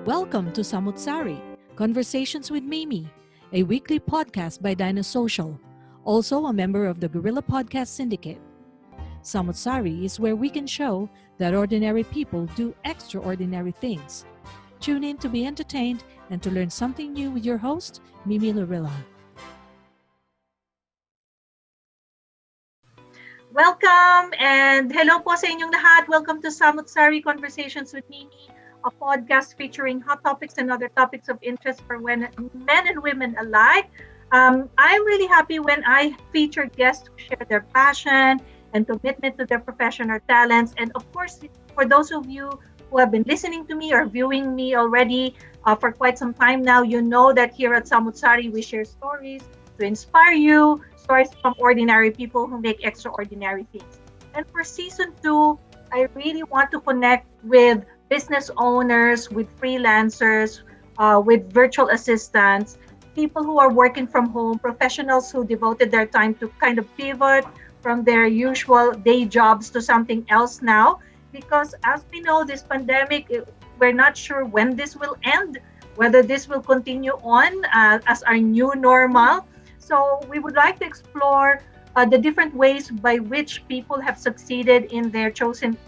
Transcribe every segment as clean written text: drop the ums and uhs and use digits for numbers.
Welcome to Samu't Sari, Conversations with Mimi, a weekly podcast by Social, also a member of the Guerrilla Podcast Syndicate. Samu't Sari is where we can show that ordinary people do extraordinary things. Tune in to be entertained and to learn something new with your host, Mimi Guerrilla. Welcome and hello po sa inyong lahat. Welcome to Samu't Sari Conversations with Mimi, a podcast featuring hot topics and other topics of interest for men and women alike. I'm really happy when I feature guests who share their passion and commitment to their profession or talents. And of course, for those of you who have been listening to me or viewing me already for quite some time now, you know that here at Samu't Sari, we share stories to inspire you, stories from ordinary people who make extraordinary things. And for season 2, I really want to connect with business owners, with freelancers, with virtual assistants, people who are working from home, professionals who devoted their time to kind of pivot from their usual day jobs to something else now. Because as we know, this pandemic, we're not sure when this will end, whether this will continue on as our new normal. So we would like to explore the different ways by which people have succeeded in their chosen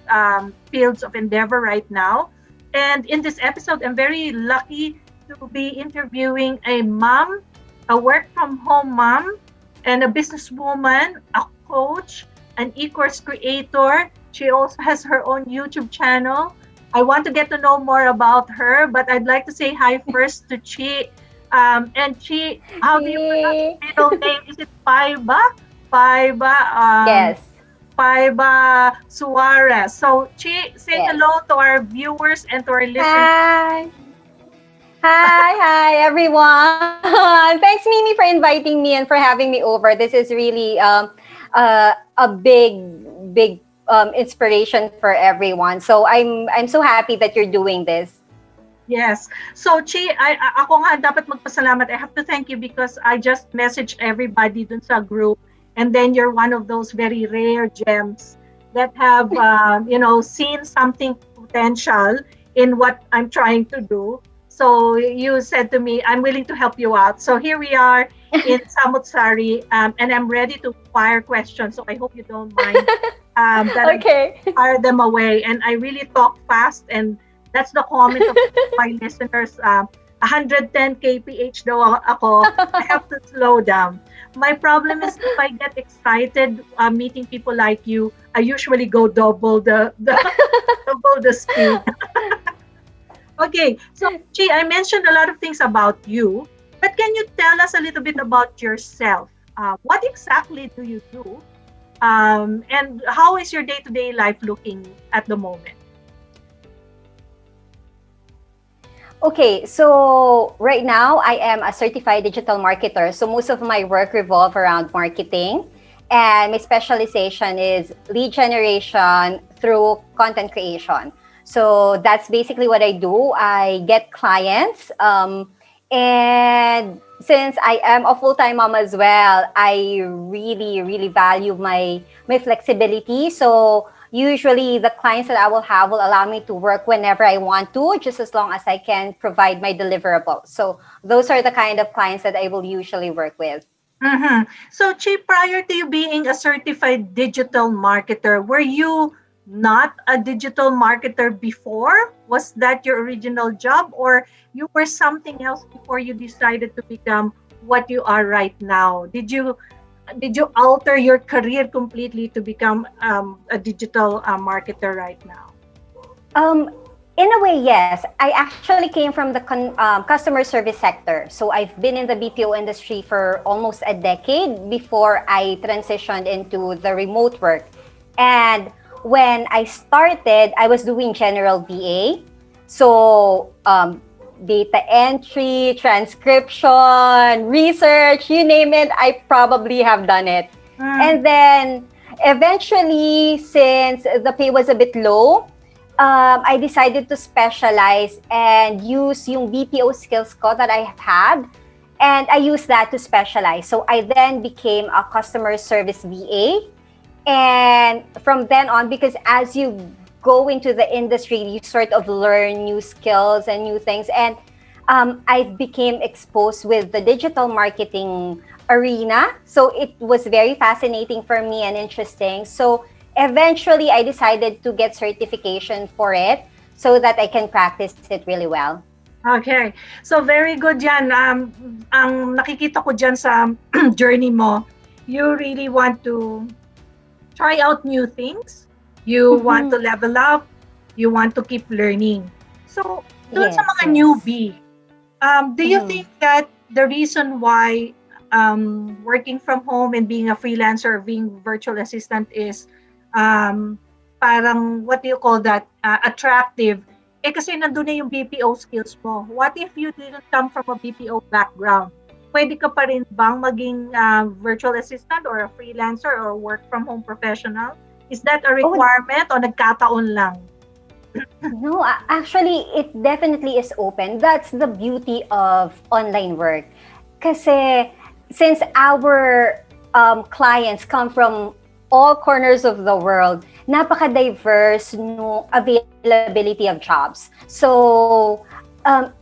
fields of endeavor right now. And in this episode, I'm very lucky to be interviewing a mom, a work-from-home mom, and a businesswoman, a coach, an e-course creator. She also has her own YouTube channel. I want to get to know more about her, but I'd like to say hi first to Chi. And Chi, how do you pronounce your middle name? Is it Payba? Yes. Payba Suarez. So, Chi, say Yes. hello to our viewers and to our listeners. Hi, everyone. Thanks, Mimi, for inviting me and for having me over. This is really a big inspiration for everyone. So I'm so happy that you're doing this. Yes. So, Chi, ako nga dapat magpasalamat. I have to thank you because I just messaged everybody dun sa group. And then you're one of those very rare gems that have, seen something potential in what I'm trying to do. So you said to me, I'm willing to help you out. So here we are in Samu't Sari, and I'm ready to fire questions. So I hope you don't mind that Okay. I fire them away. And I really talk fast, and that's the comment of my listeners. 110 kph daw ako. I have to slow down. My problem is if I get excited meeting people like you, I usually go double the double the speed. Okay, so Chi, I mentioned a lot of things about you, but can you tell us a little bit about yourself? What exactly do you do? And how is your day-to-day life looking at the moment? Okay, so right now I am a certified digital marketer. So most of my work revolve around marketing, and my specialization is lead generation through content creation. So that's basically what I do. I get clients, and since I am a full-time mom as well, I really value my flexibility. So usually the clients that I will have will allow me to work whenever I want to, just as long as I can provide my deliverables. So those are the kind of clients that I will usually work with. Mm-hmm. So, Chi, prior to you being a certified digital marketer, were you not a digital marketer before? Was that your original job, or you were something else before you decided to become what you are right now? Did you alter your career completely to become a digital marketer right now? In a way, yes. I actually came from the customer service sector. So I've been in the BPO industry for almost a decade before I transitioned into the remote work. And when I started, I was doing general VA. So data entry, transcription, research, you name it, I probably have done it. And then eventually, since the pay was a bit low, I decided to specialize and use yung BPO skills ko that I have had, and I used that to specialize. So I then became a customer service VA, and from then on, because as you go into the industry, you sort of learn new skills and new things. And I became exposed with the digital marketing arena. So it was very fascinating for me and interesting. So eventually, I decided to get certification for it so that I can practice it really well. Okay. So very good yan. Ang nakikita ko dyan sa journey mo, you really want to try out new things. You want to level up. You want to keep learning. So, doon sa Yes, mga yes. newbie, do you think that the reason why working from home and being a freelancer or being virtual assistant is parang, what do you call that, attractive? Eh kasi nandun na yung BPO skills mo. What if you didn't come from a BPO background? Pwede ka pa rin bang maging virtual assistant or a freelancer or work from home professional? Is that a requirement o nagkataon lang? No, actually, it definitely is open. That's the beauty of online work. Kasi since our clients come from all corners of the world, napaka-diverse no availability of jobs. So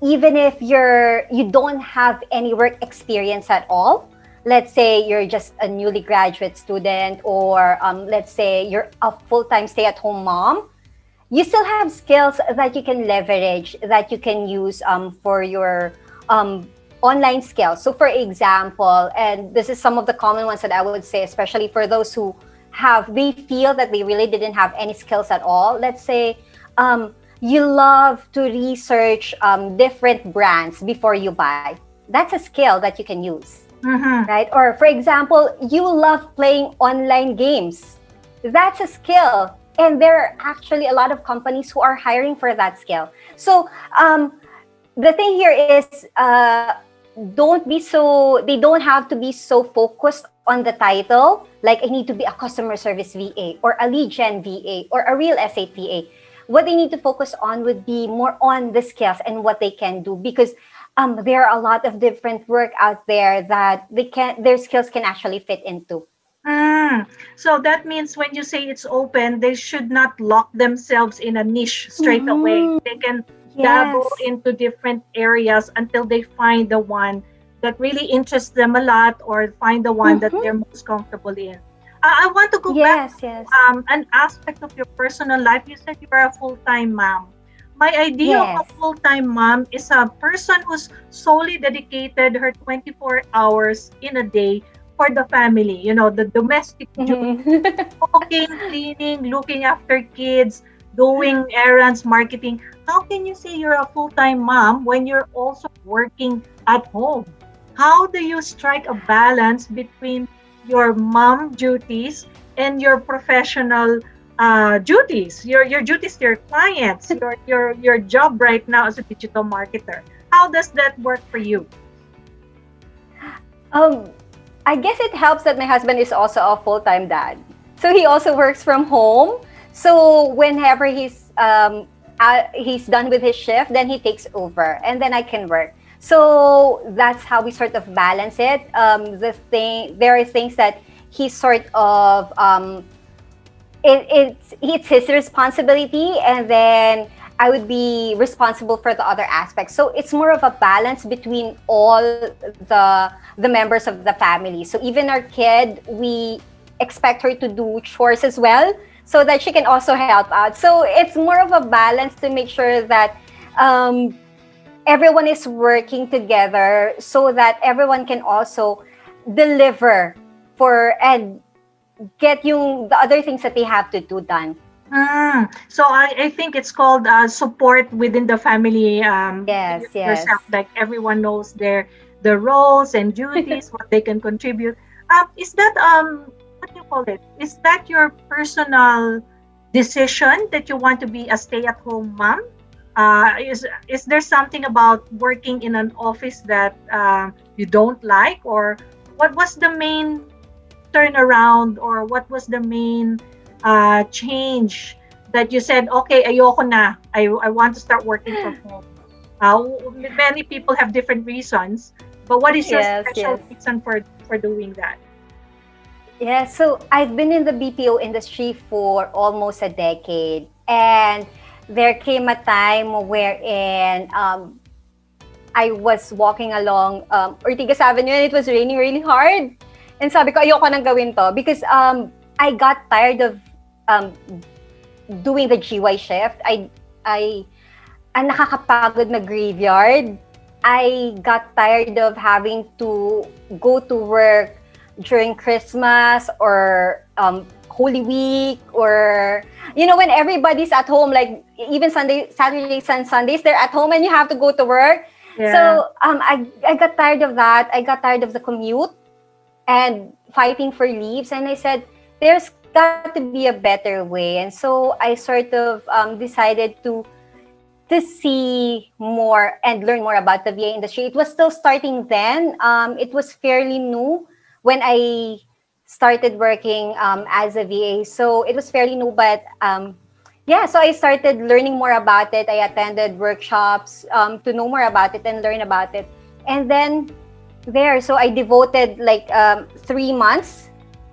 even if you don't have any work experience at all, let's say you're just a newly graduate student, or let's say you're a full-time stay-at-home mom, you still have skills that you can leverage, that you can use for your online skills. So for example, and this is some of the common ones that I would say, especially for those who they feel that they really didn't have any skills at all. Let's say you love to research different brands before you buy. That's a skill that you can use, right? Or for example, you love playing online games. That's a skill. And there are actually a lot of companies who are hiring for that skill. So the thing here is, they don't have to be so focused on the title, like I need to be a customer service VA or a lead gen VA or a real estate VA. What they need to focus on would be more on the skills and what they can do, because there are a lot of different work out there that their skills can actually fit into. So that means when you say it's open, they should not lock themselves in a niche straight away. They can dabble into different areas until they find the one that really interests them a lot, or find the one that they're most comfortable in. I want to go back to an aspect of your personal life. You said you are a full-time mom. My idea of a full-time mom is a person who's solely dedicated her 24 hours in a day for the family, the domestic duties, cooking, cleaning, looking after kids, doing errands, marketing. How can you say you're a full-time mom when you're also working at home? How do you strike a balance between your mom duties and your professional duties, your duties to your clients, your job right now as a digital marketer? How does that work for you? I guess it helps that my husband is also a full-time dad. So he also works from home. So whenever he's done with his shift, then he takes over and then I can work. So that's how we sort of balance it. There are things that he sort of it's his responsibility, and then I would be responsible for the other aspects. So it's more of a balance between all the members of the family. So even our kid, we expect her to do chores as well, so that she can also help out. So it's more of a balance to make sure that everyone is working together, so that everyone can also deliver and get the other things that they have to do done. So I think it's called support within the family. Yes. Yourself, like everyone knows their roles and duties, what they can contribute. Is that what do you call it? Is that your personal decision that you want to be a stay-at-home mom? Is there something about working in an office that you don't like, or what was the main turnaround, or what was the main change that you said, okay, ayoko na, I want to start working from home? Many people have different reasons, but what is your special reason for doing that? Yeah, so I've been in the BPO industry for almost a decade, and there came a time wherein I was walking along Ortigas Avenue and it was raining really hard. And sabi ko, ayoko nang gawin to because I got tired of um, doing the GY shift. I ang nakakapagod na graveyard. I got tired of having to go to work during Christmas or Holy Week, or when everybody's at home, like even Sunday, Saturdays and Sundays, they're at home and you have to go to work. Yeah. So I got tired of that. I got tired of the commute and fighting for leaves, and I said, there's got to be a better way. And so I sort of decided to see more and learn more about the VA industry. It was still starting then. It was fairly new when I started working as a VA. So it was fairly new, but yeah, so I started learning more about it. I attended workshops to know more about it and learn about it. And then so I devoted like 3 months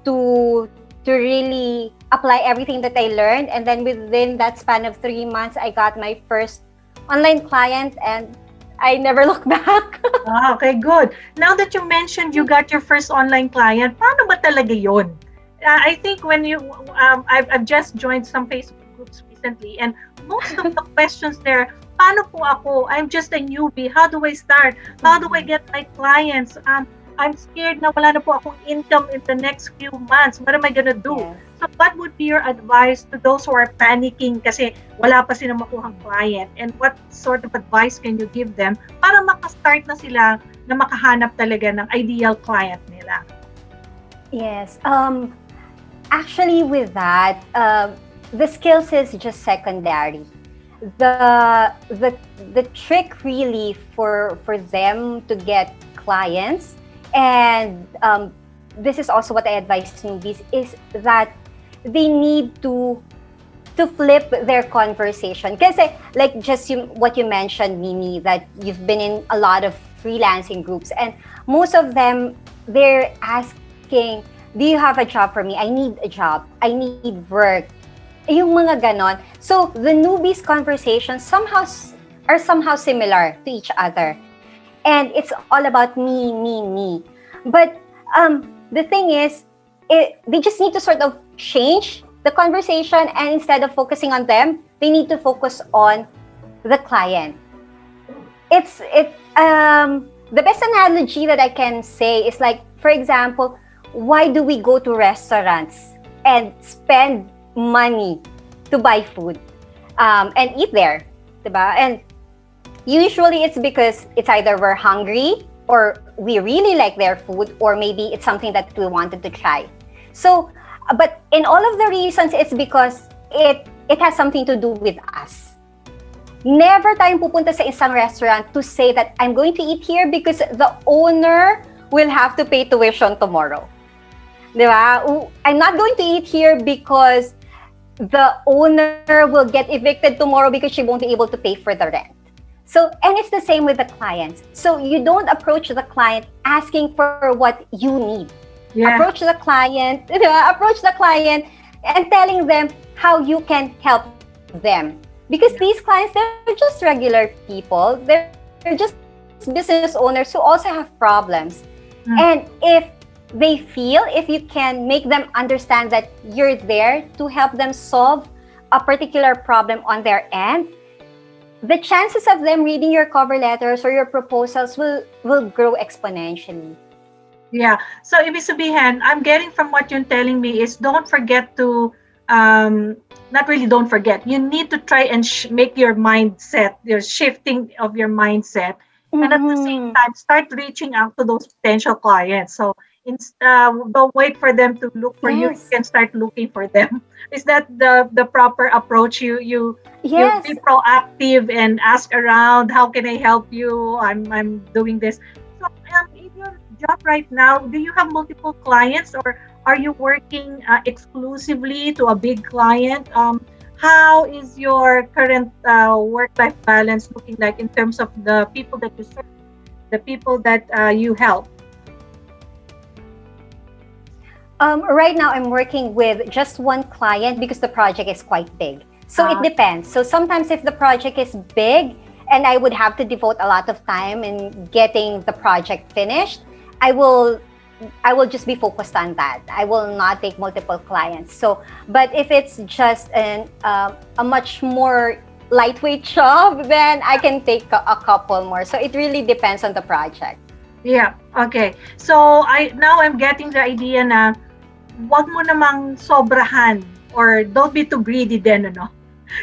to really apply everything that I learned. And then within that span of 3 months, I got my first online client and I never looked back. Ah, okay, good. Now that you mentioned you got your first online client, paano ba talaga yun? I think when I've just joined some Facebook groups recently, and most of the questions there, paano po ako? I'm just a newbie. How do I start? How do I get my clients? I'm scared na wala na po akong income in the next few months. What am I gonna do? Yes. So what would be your advice to those who are panicking kasi wala pa silang makuhang client? And what sort of advice can you give them para makastart na sila na makahanap talaga ng ideal client nila? Yes. Actually, with that, the skills is just secondary. The trick really for them to get clients, and this is also what I advise newbies, is that they need to flip their conversation. Kasi like what you mentioned, Mimi, that you've been in a lot of freelancing groups, and most of them, they're asking, do you have a job for me? I need a job. I need work. Yung mga ganon. So the newbies conversations are somehow similar to each other. And it's all about me, me, me. But the thing is, they just need to sort of change the conversation, and instead of focusing on them, they need to focus on the client. The best analogy that I can say is like, for example, why do we go to restaurants and spend money to buy food and eat there, diba? And usually it's because it's either we're hungry or we really like their food, or maybe it's something that we wanted to try. So, but in all of the reasons, it's because it has something to do with us. Never tayong pupunta sa isang restaurant to say that I'm going to eat here because the owner will have to pay tuition tomorrow. Diba? I'm not going to eat here because the owner will get evicted tomorrow because she won't be able to pay for the rent. So, and it's the same with the clients. So you don't approach the client asking for what you need. Yeah. Approach the client and telling them how you can help them. Because these clients, they're just regular people. They're just business owners who also have problems. And if you can make them understand that you're there to help them solve a particular problem on their end, the chances of them reading your cover letters or your proposals will grow exponentially. Yeah. So, ibig sabihin, I'm getting from what you're telling me is don't forget to, not really don't forget, you need to try and make your mindset, your shifting of your mindset. And at the same time, start reaching out to those potential clients. So, don't wait for them to look for you. You Yes. can start looking for them. Is that the proper approach? You Yes. be proactive and ask around. How can I help you? I'm doing this. So, in your job right now, do you have multiple clients, or are you working exclusively to a big client? How is your current work-life balance looking like in terms of the people that you serve, the people that you help? Right now, I'm working with just one client because the project is quite big. So it depends. So sometimes if the project is big and I would have to devote a lot of time in getting the project finished, I will I will just be focused on that. I will not take multiple clients. So, but if it's just a much more lightweight job, then I can take a couple more. So it really depends on the project. Yeah, okay. So I'm getting the idea na wag mo namang sobrahan or don't be too greedy din, ano?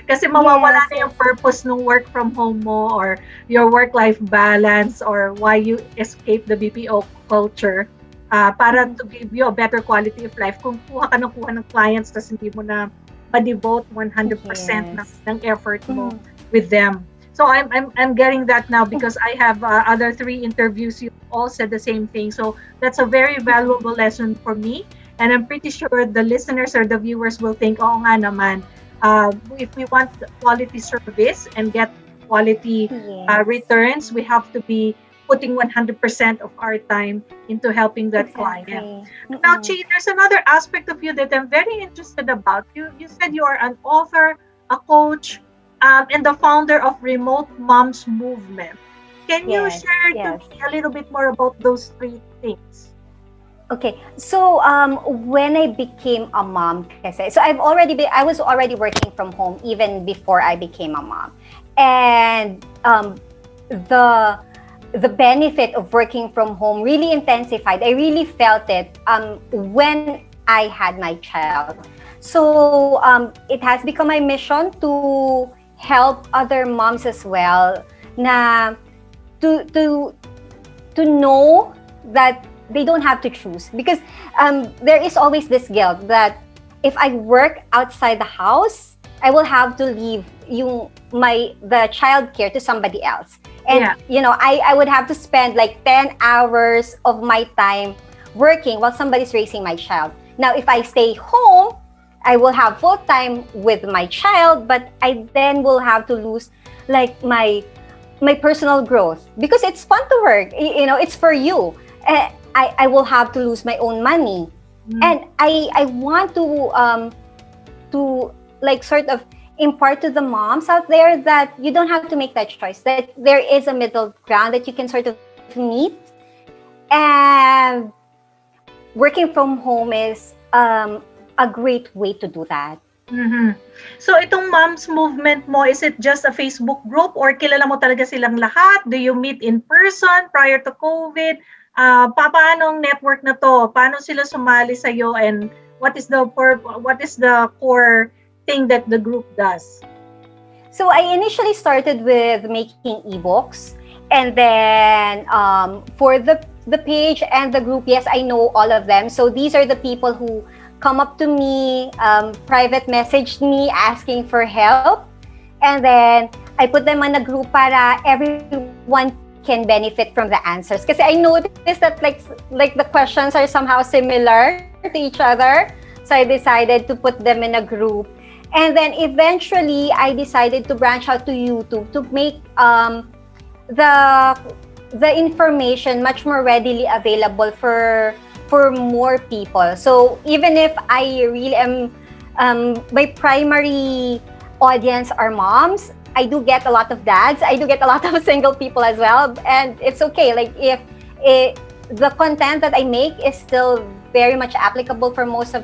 Kasi mawawala Yes, na yes. yung purpose ng work from home mo or your work-life balance or why you escape the BPO culture para to give you a better quality of life. Kung kuha ng clients tapos hindi mo na ma-devote 100% Yes. ng effort mo Mm. with them. So I'm getting that now because I have other 3 interviews. You all said the same thing. So that's a very valuable lesson for me. And I'm pretty sure the listeners or the viewers will think, oh nga naman, if we want quality service and get quality Yes. returns, we have to be putting 100% of our time into helping that client. Exactly. Now, Mm-mm. Chi, there's another aspect of you that I'm very interested about. You said you are an author, a coach, and the founder of Remote Moms Movement. Can you Yes, share to yes. me a little bit more about those 3 things? Okay, so when I became a mom, kasi, so I was already working from home even before I became a mom, and the the benefit of working from home really intensified. I really felt it when I had my child. So it has become my mission to help other moms as well, na to to to know that they don't have to choose because there is always this guilt that if I work outside the house, I will have to leave the child care to somebody else. And Yeah. I would have to spend like 10 hours of my time working while somebody's raising my child. Now, if I stay home, I will have full time with my child, but I then will have to lose like my personal growth because it's fun to work. It's for you. I will have to lose my own money, Mm. and I want to like sort of impart to the moms out there that you don't have to make that choice. That there is a middle ground that you can sort of meet, and working from home is a great way to do that. Mhm. So itong moms movement mo, is it just a Facebook group or kilala mo talaga silang lahat? Do you meet in person prior to COVID? Paano ang network na to? Paano sila sumali sa iyo and what is the core thing that the group does? So I initially started with making ebooks, and then for the page and the group, yes, I know all of them. So these are the people who come up to me, private message me asking for help, and then I put them on a group para everyone can benefit from the answers. Because I noticed that like the questions are somehow similar to each other, so I decided to put them in a group. And then eventually, I decided to branch out to YouTube to make the the information much more readily available for more people. So even if I really am, my primary audience are moms, I do get a lot of dads. I do get a lot of single people as well, and it's okay. Like if the content that I make is still very much applicable for most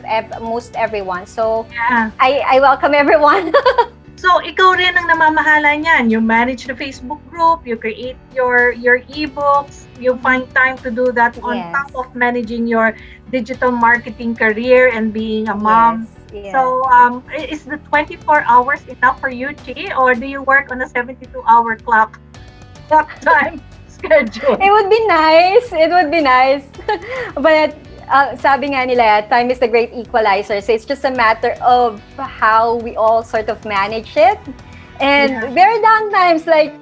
everyone. So Yeah. I welcome everyone. So ikaw rin ang namamahala niyan. You manage the Facebook group, you create your ebooks, you find time to do that on Yes. top of managing your digital marketing career and being a mom. Yes. So, is the 24 hours enough for you, Chi? Or do you work on a 72-hour clock time schedule? It would be nice. It would be nice. But sabi nga nila, time is the great equalizer. So it's just a matter of how we all sort of manage it. And Yeah. there are down times like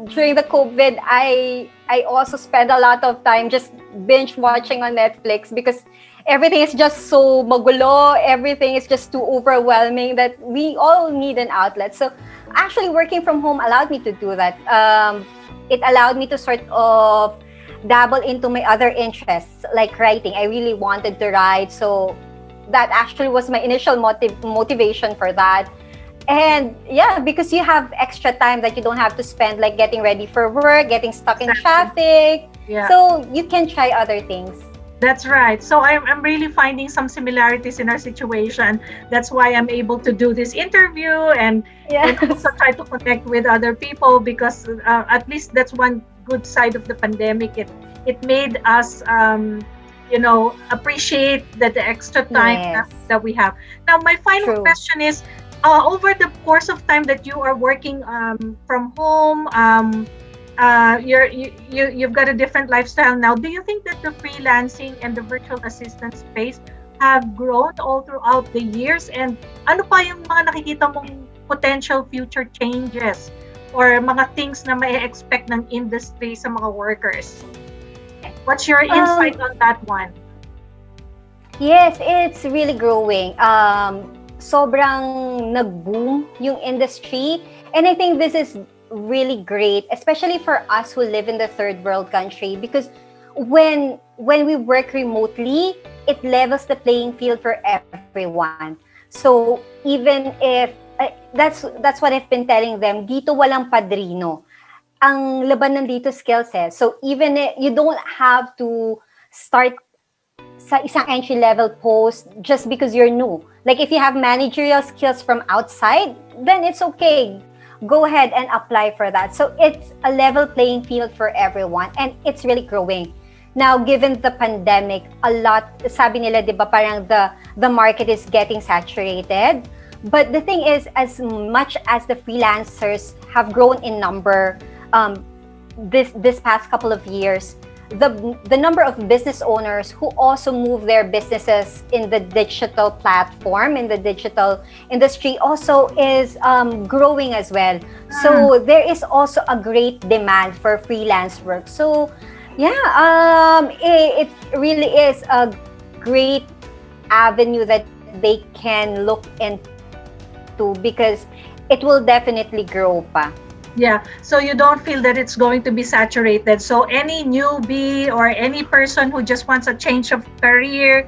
during the COVID, I also spend a lot of time just binge watching on Netflix because everything is just so magulo. Everything is just too overwhelming that we all need an outlet. So actually working from home allowed me to do that. It allowed me to sort of dabble into my other interests like writing. I really wanted to write, so that actually was my initial motivation for that. And yeah, because you have extra time that you don't have to spend like getting ready for work, getting stuck in Exactly. traffic. Yeah. So you can try other things. That's right. So I'm really finding some similarities in our situation. That's why I'm able to do this interview and Yes. also try to connect with other people because at least that's one good side of the pandemic. It made us appreciate the extra time Yes. that we have. Now my final True. question is over the course of time that you are working from home, you've got a different lifestyle now. Do you think that the freelancing and the virtual assistant space have grown all throughout the years? And ano pa yung mga nakikita mong potential future changes or mga things na may expect ng industry sa mga workers? What's your insight on that one? Yes, it's really growing. Sobrang nag-boom yung industry. And I think this is really great, especially for us who live in the third world country, because when we work remotely, it levels the playing field for everyone. So even if that's what I've been telling them, dito walang padrino. Ang laban nandito skill set. So even if you don't have to start sa isang entry level post just because you're new. Like if you have managerial skills from outside, then it's okay. Go ahead and apply for that. So it's a level playing field for everyone and it's really growing. Now, given the pandemic, a lot, sabi nila, di ba, parang the market is getting saturated. But the thing is, as much as the freelancers have grown in number this past couple of years, the number of business owners who also move their businesses in the digital platform, in the digital industry, also is growing as well. So there is also a great demand for freelance work. So yeah, it really is a great avenue that they can look into because it will definitely grow pa. Yeah, so you don't feel that it's going to be saturated. So any newbie or any person who just wants a change of career,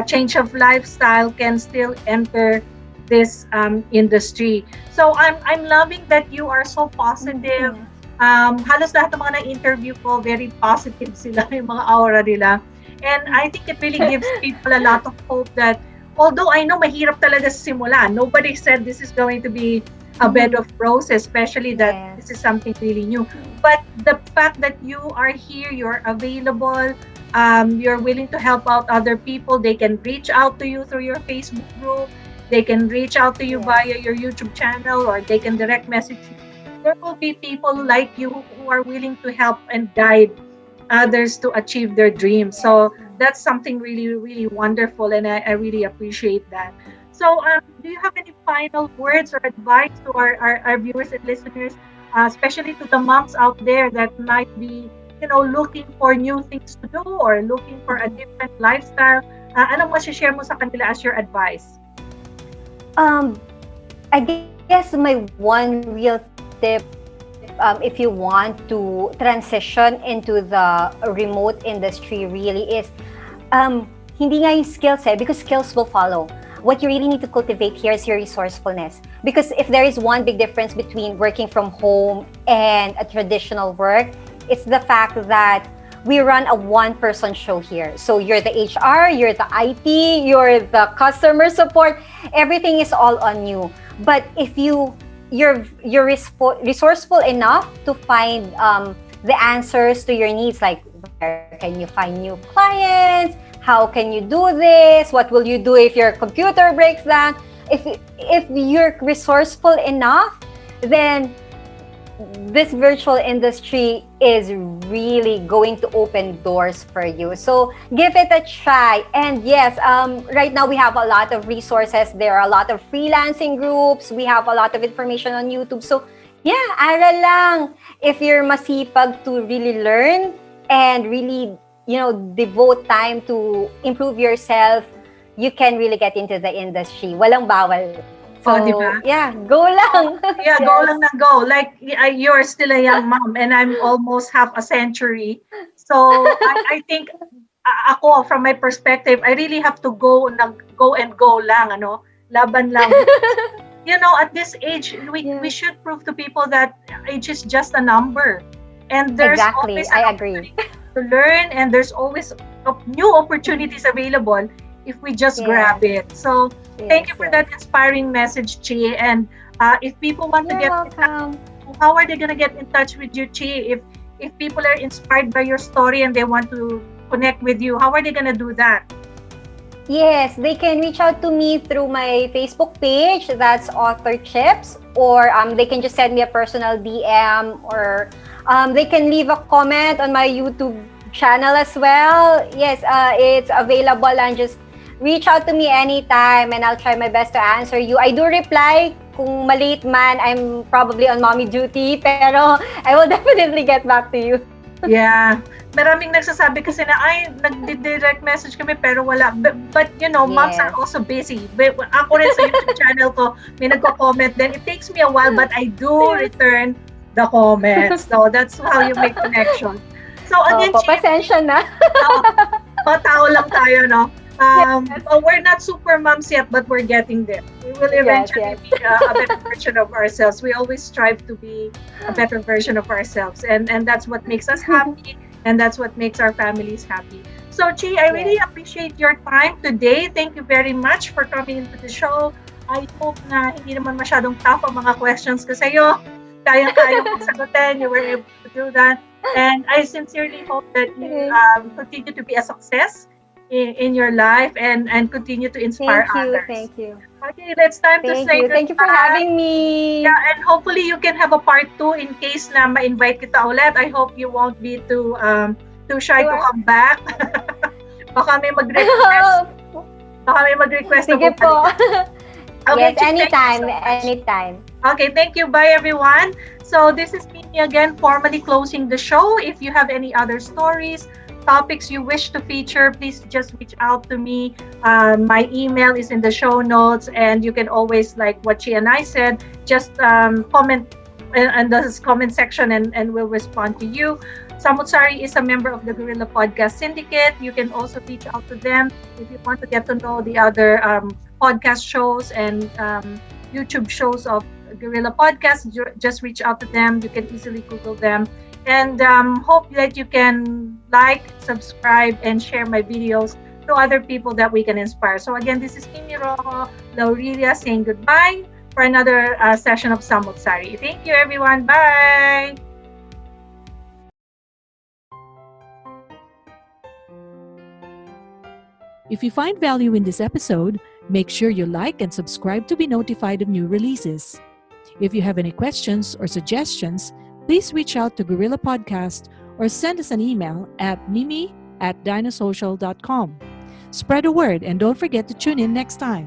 change of lifestyle can still enter this industry. So I'm loving that you are so positive. Halos lahat ng mga na-interview ko, very positive sila, yung mga aura nila. And I think it really gives people a lot of hope that although I know mahirap talaga sa simula, nobody said this is going to be a bed of roses, especially that this is something really new. But the fact that you are here, you're available, you're willing to help out other people, they can reach out to you through your Facebook group, they can reach out to you via your YouTube channel, or they can direct message you. There will be people like you who are willing to help and guide others to achieve their dreams. So that's something really, really wonderful, and I really appreciate that. So, do you have any final words or advice to our viewers and listeners, especially to the moms out there that might be, looking for new things to do or looking for a different lifestyle? Anong share mo sa kanila as your advice? I guess my one real tip, if you want to transition into the remote industry, really is hindi nga yung skills because skills will follow. What you really need to cultivate here is your resourcefulness. Because if there is one big difference between working from home and a traditional work, it's the fact that we run a one-person show here. So you're the HR, you're the IT, you're the customer support, everything is all on you. But if you're resourceful enough to find the answers to your needs, like where can you find new clients, how can you do this? What will you do if your computer breaks down? If you're resourceful enough, then this virtual industry is really going to open doors for you. So give it a try. And yes, right now we have a lot of resources. There are a lot of freelancing groups. We have a lot of information on YouTube. So yeah, aral lang. If you're masipag to really learn and really devote time to improve yourself, you can really get into the industry. Walang bawal Oh, di So, ba? yeah, go lang. Yeah, go Yes. lang ng go. Like, you're still a young mom and I'm almost half a century. So, I think ako, from my perspective, I really have to go and go lang, ano? Laban lang. Because, at this age, we Yes, should prove to people that age is just a number. And there's exactly. always an I agree. opportunity to learn and there's always new opportunities available if we just Yes, grab it. So, thank yes, you for yes. that inspiring message, Chi. And if people want to You're get welcome. how are they going to get in touch with you, Chi? If people are inspired by your story and they want to connect with you, how are they going to do that? Yes, they can reach out to me through my Facebook page, that's Author Chips, or they can just send me a personal DM, or they can leave a comment on my YouTube channel as well. Yes, it's available, and just reach out to me anytime and I'll try my best to answer you. I do reply. Kung malate man, I'm probably on mommy duty, pero I will definitely get back to you. Yeah. Maraming nagsasabi kasi na, ay, nag-direct message kami pero wala. But moms are Yes. also busy. Ako rin sa YouTube channel ko, may nagko-comment din. It takes me a while, but I do Yes. return the comments. So, that's how you make connection. So, again, Opo, Chi, pasensya na. tao lang tayo, no? We're not super moms yet, but we're getting there. We will eventually Yes. be a better version of ourselves. We always strive to be a better version of ourselves, and that's what makes us happy, and that's what makes our families happy. So, Chi, I really appreciate your time today. Thank you very much for coming into the show. I hope na hindi naman masyadong tough ang mga questions ko sa'yo. Kayang-kayang mong sagutin. You were able to do that. And I sincerely hope that you continue to be a success in your life and continue to inspire others. Thank you. Okay, it's time to say goodbye. Thank you for having me. Yeah, and hopefully you can have a part 2 in case na ma-invite kita ulit. I hope you won't be too shy to come back. Baka may mag-request. Sige po. Okay, Yes, anytime. Okay, thank you. Bye, everyone. So this is Mimi again, formally closing the show. If you have any other stories, topics you wish to feature, please just reach out to me. My email is in the show notes, and you can always, like what she and I said, just comment in the comment section, and we'll respond to you. Samu't Sari is a member of the Guerrilla Podcast Syndicate. You can also reach out to them if you want to get to know the other podcast shows and YouTube shows of Guerrilla Podcast. Just reach out to them. You can easily Google them. And hope that you can like, subscribe, and share my videos to other people that we can inspire. So again, this is Mimi Rojo Laurelia saying goodbye for another session of Samu't Sari. Thank you, everyone. Bye! If you find value in this episode, make sure you like and subscribe to be notified of new releases. If you have any questions or suggestions, please reach out to Guerrilla Podcast or send us an email at mimi@dinosocial.com. Spread the word and don't forget to tune in next time.